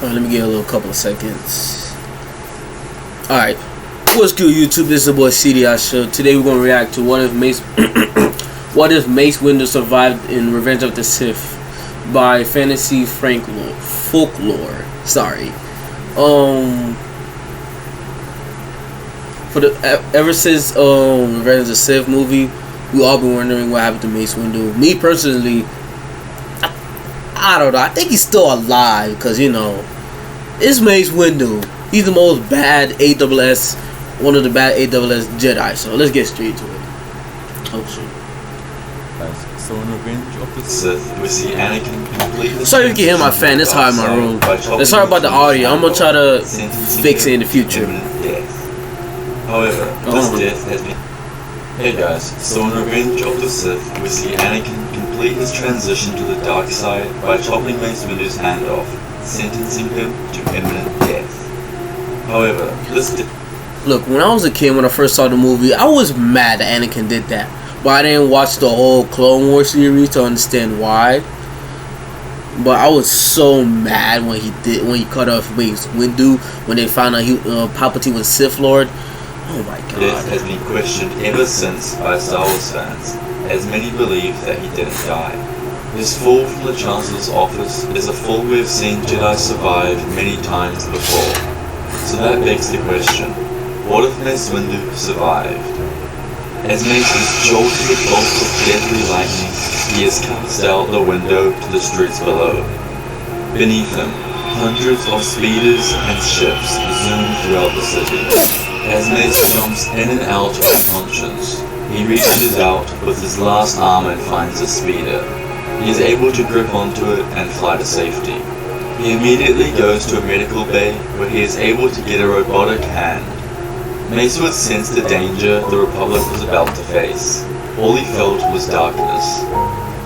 Let me get a little couple of seconds. Alright. What's good, YouTube? This is the boy cd.achille. Today we're gonna react to what if Mace Windu survived in Revenge of the Sith by Fantasy Folklore. Sorry. Ever since Revenge of the Sith movie, we all been wondering what happened to Mace Windu. Me personally, I don't know. I think he's still alive because, you know, it's Mace Windu. He's the most bad AWS, one of the bad AWS Jedi. So let's get straight to it. Oh shit. So in Revenge of the Sith, we see Anakin completely. Sorry if you can hear my fan. It's hot in my room. Sorry about the audio. I'm gonna try to fix it in the future. However, this death has been. Hey guys, so in Revenge of the Sith, we see Anakin complete his transition to the dark side by chopping Mace Windu's hand off, sentencing him to imminent death. However, this Look, when I was a kid, when I first saw the movie, I was mad that Anakin did that. But I didn't watch the whole Clone Wars series to understand why. But I was so mad when he cut off Mace Windu, when they found out Palpatine was Sith Lord. Oh my god. Death has been questioned ever since by Star Wars fans, as many believe that he didn't die. His fall from the Chancellor's office is a fall we've seen Jedi survive many times before. So that begs the question, what if Mace Windu survived? As Mace is jolted with bolts of deadly lightning, he is cast out the window to the streets below. Beneath him, hundreds of speeders and ships zoom throughout the city. As Mace jumps in and out of conscience, he reaches out with his last arm and finds a speeder. He is able to grip onto it and fly to safety. He immediately goes to a medical bay where he is able to get a robotic hand. Mace would sense the danger the Republic was about to face. All he felt was darkness.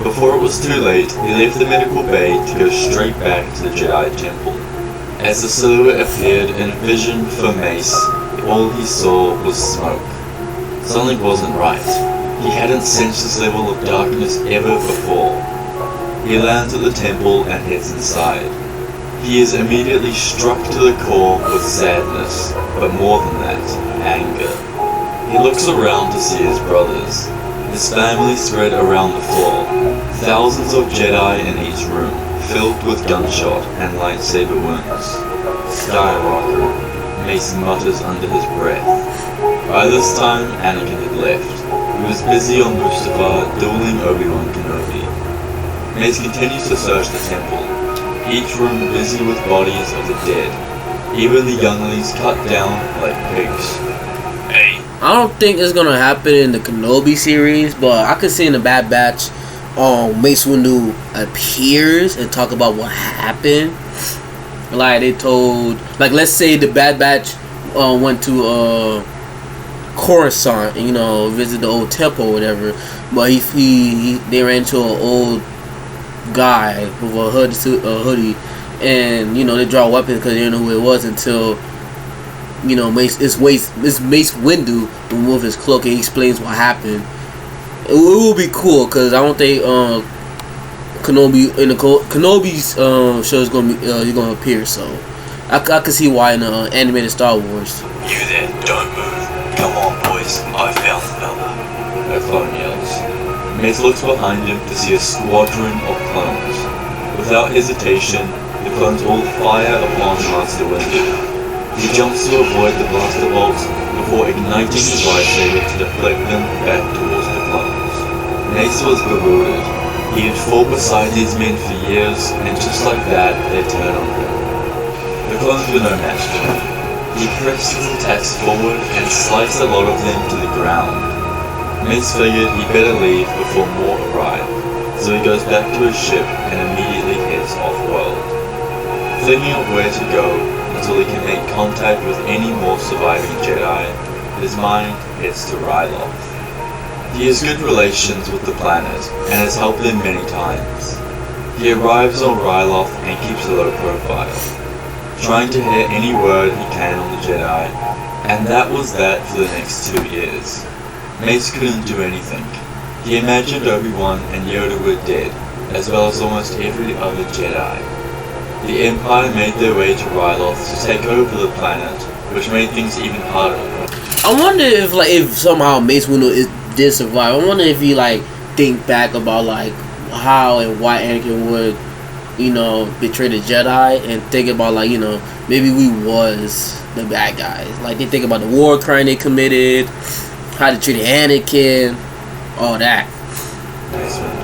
Before it was too late, he left the medical bay to go straight back to the Jedi Temple. As the silhouette appeared in a vision for Mace, all he saw was smoke. Something wasn't right. He hadn't sensed this level of darkness ever before. He lands at the temple and heads inside. He is immediately struck to the core with sadness, but more than that, anger. He looks around to see his brothers. His family spread around the floor. Thousands of Jedi in each room, filled with gunshot and lightsaber wounds. Skywalker, Mace mutters under his breath. By this time, Anakin had left. He was busy on Mustafar dueling Obi-Wan Kenobi. Mace continues to search the temple, each room busy with bodies of the dead, even the younglings cut down like pigs. Hey. I don't think it's gonna happen in the Kenobi series, but I could see in the Bad Batch, Mace Windu appears and talk about what happened. Like they told, like let's say the Bad Batch went to Coruscant, you know, visit the old temple or whatever. But they ran into an old guy with a hoodie, and you know they draw weapons because they didn't know who it was until you know Mace Windu removed his cloak and he explains what happened. It will be cool because I don't think Kenobi in the Kenobi's show is gonna be he's gonna appear, so I can see why in the animated Star Wars. You there, don't move. Come on, boys, I found the fella. A clone yells. Mace looks behind him to see a squadron of clones. Without hesitation, the clones all fire upon Master Windu. He jumps to avoid the blaster bolts before igniting his lightsaber to deflect them back towards the clones. Mace was bewildered. He had fought beside these men for years, and just like that, they turned on him. The clones were no match for him. He pressed his attacks forward and sliced a lot of them to the ground. Mace figured he better leave before more arrive, so he goes back to his ship and immediately heads off-world. Thinking of where to go until he can make contact with any more surviving Jedi, his mind heads to Ryloth. He has good relations with the planet and has helped them many times. He arrives on Ryloth and keeps a low profile, trying to hear any word he can on the Jedi, and that was that for the next 2 years. Mace couldn't do anything. He imagined Obi-Wan and Yoda were dead, as well as almost every other Jedi. The Empire made their way to Ryloth to take over the planet, which made things even harder. I wonder if somehow Mace Windu did survive. I wonder if he think back about how and why Anakin would, betray the Jedi, and think about maybe we was the bad guys. They think about the war crime they committed, how they treated Anakin, all that. Mace Windu.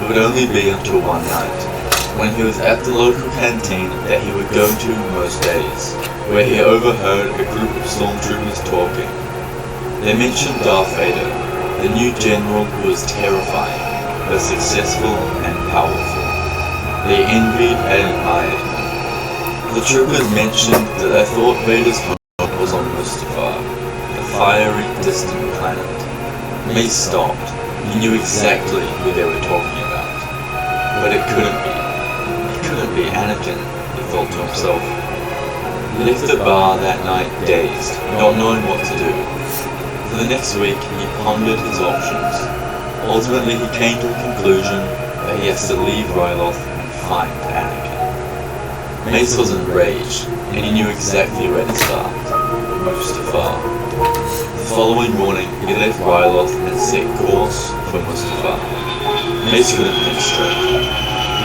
It would only be until one night, when he was at the local canteen that he would go to most days, where he overheard a group of stormtroopers talking. They mentioned Darth Vader, the new general who was terrifying, but successful and powerful. They envied and admired him. The troopers mentioned that they thought Vader's home was on Mustafar, the fiery, distant planet. Mace stopped. He knew exactly who they were talking about. But it couldn't be. It couldn't be Anakin, he thought to himself. He left the bar that night dazed, not knowing what to do. For the next week, he pondered his options. Ultimately, he came to the conclusion that he has to leave Ryloth and find Anakin. Mace was enraged, and he knew exactly where to start. Mustafar. The following morning, he left Ryloth and set course for Mustafar. Mace couldn't think straight.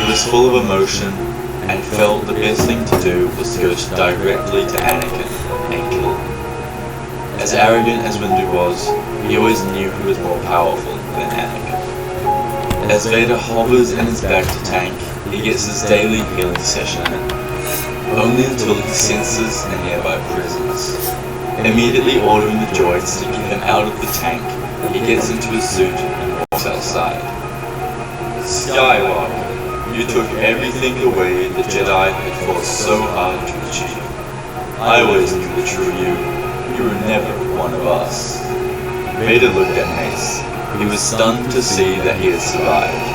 He was full of emotion, and felt the best thing to do was to go directly to Anakin and kill him. As arrogant as Windu was, he always knew he was more powerful than Anakin. As Vader hovers in his bacta tank, he gets his daily healing session in, only until he senses a nearby presence. Immediately ordering the droids to get him out of the tank, he gets into his suit and walks outside. Skywalker, you took everything away the Jedi had fought so hard to achieve. I always knew the true you. You were never one of us. Vader looked at Mace. He was stunned to see that he had survived.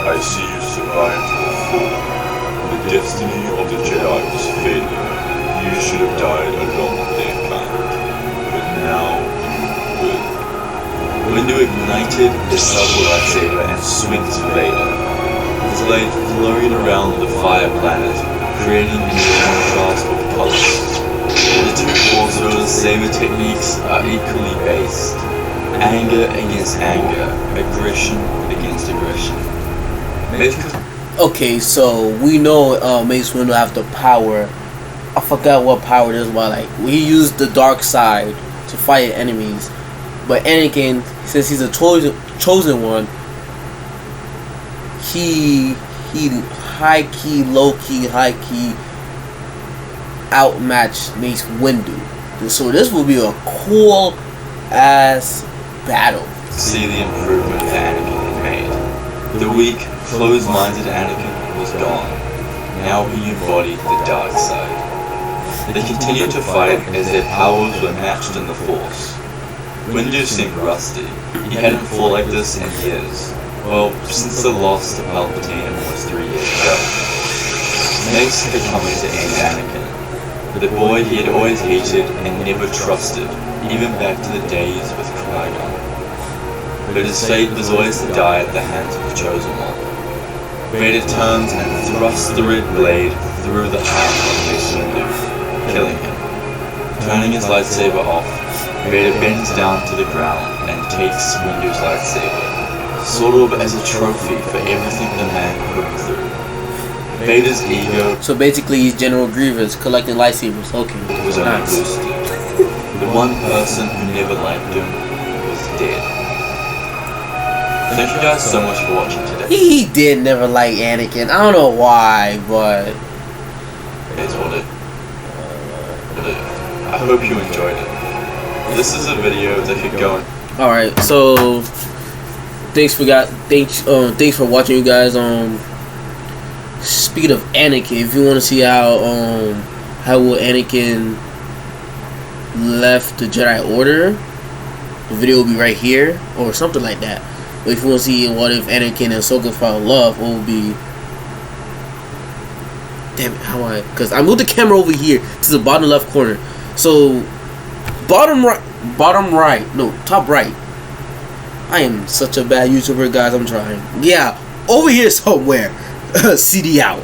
I see you survived the fall. The destiny of the Jedi was failure. You should have died along with their kind. But now you will. Windu ignited his subtle lightsaber and swings Vader. His blade flurried around the fire planet, creating a contrast of colors. The two forces' saber techniques are equally based. Anger against anger, aggression against aggression. Okay, so we know Mace Windu have the power. I forgot what power it is, but he used the dark side to fight enemies. But Anakin, since he's a chosen one, he high key, low key, high key outmatched Mace Windu. So this will be a cool ass battle. See the improvement that Anakin had made. The weak, closed-minded Anakin was gone. Now he embodied the dark side. They continued to fight as their powers were matched in the Force. Windu seemed rusty. He hadn't fought like this in years. Well, since the loss to Palpatine almost 3 years ago. Mace had come in to end Anakin, the boy he had always hated and never trusted, even back to the days with Qui-Gon. But his fate was always to die at the hands of the Chosen One. Vader turns and thrusts the red blade through the heart of Mace Windu, killing him. Turning his lightsaber off, Vader bends down to the ground and takes Windu's lightsaber, sort of as a trophy for everything the man put him through. Vader's ego... So basically he's General Grievous collecting lightsabers. Okay. ...was only boosted. The one person who never liked him was dead. Thank you guys so much for watching today. He did never like Anakin. I don't know why, but... It's what it... I hope you enjoyed it. This is a video that could go... Alright, so... Thanks for watching, you guys. Speaking of Anakin, if you want to see how will Anakin left the Jedi Order, the video will be right here or something like that. But if you want to see what if Anakin and Ahsoka found love, it will be. Damn it, because I moved the camera over here to the bottom left corner. So top right. I am such a bad YouTuber, guys. I'm trying. Yeah, over here somewhere. CD out.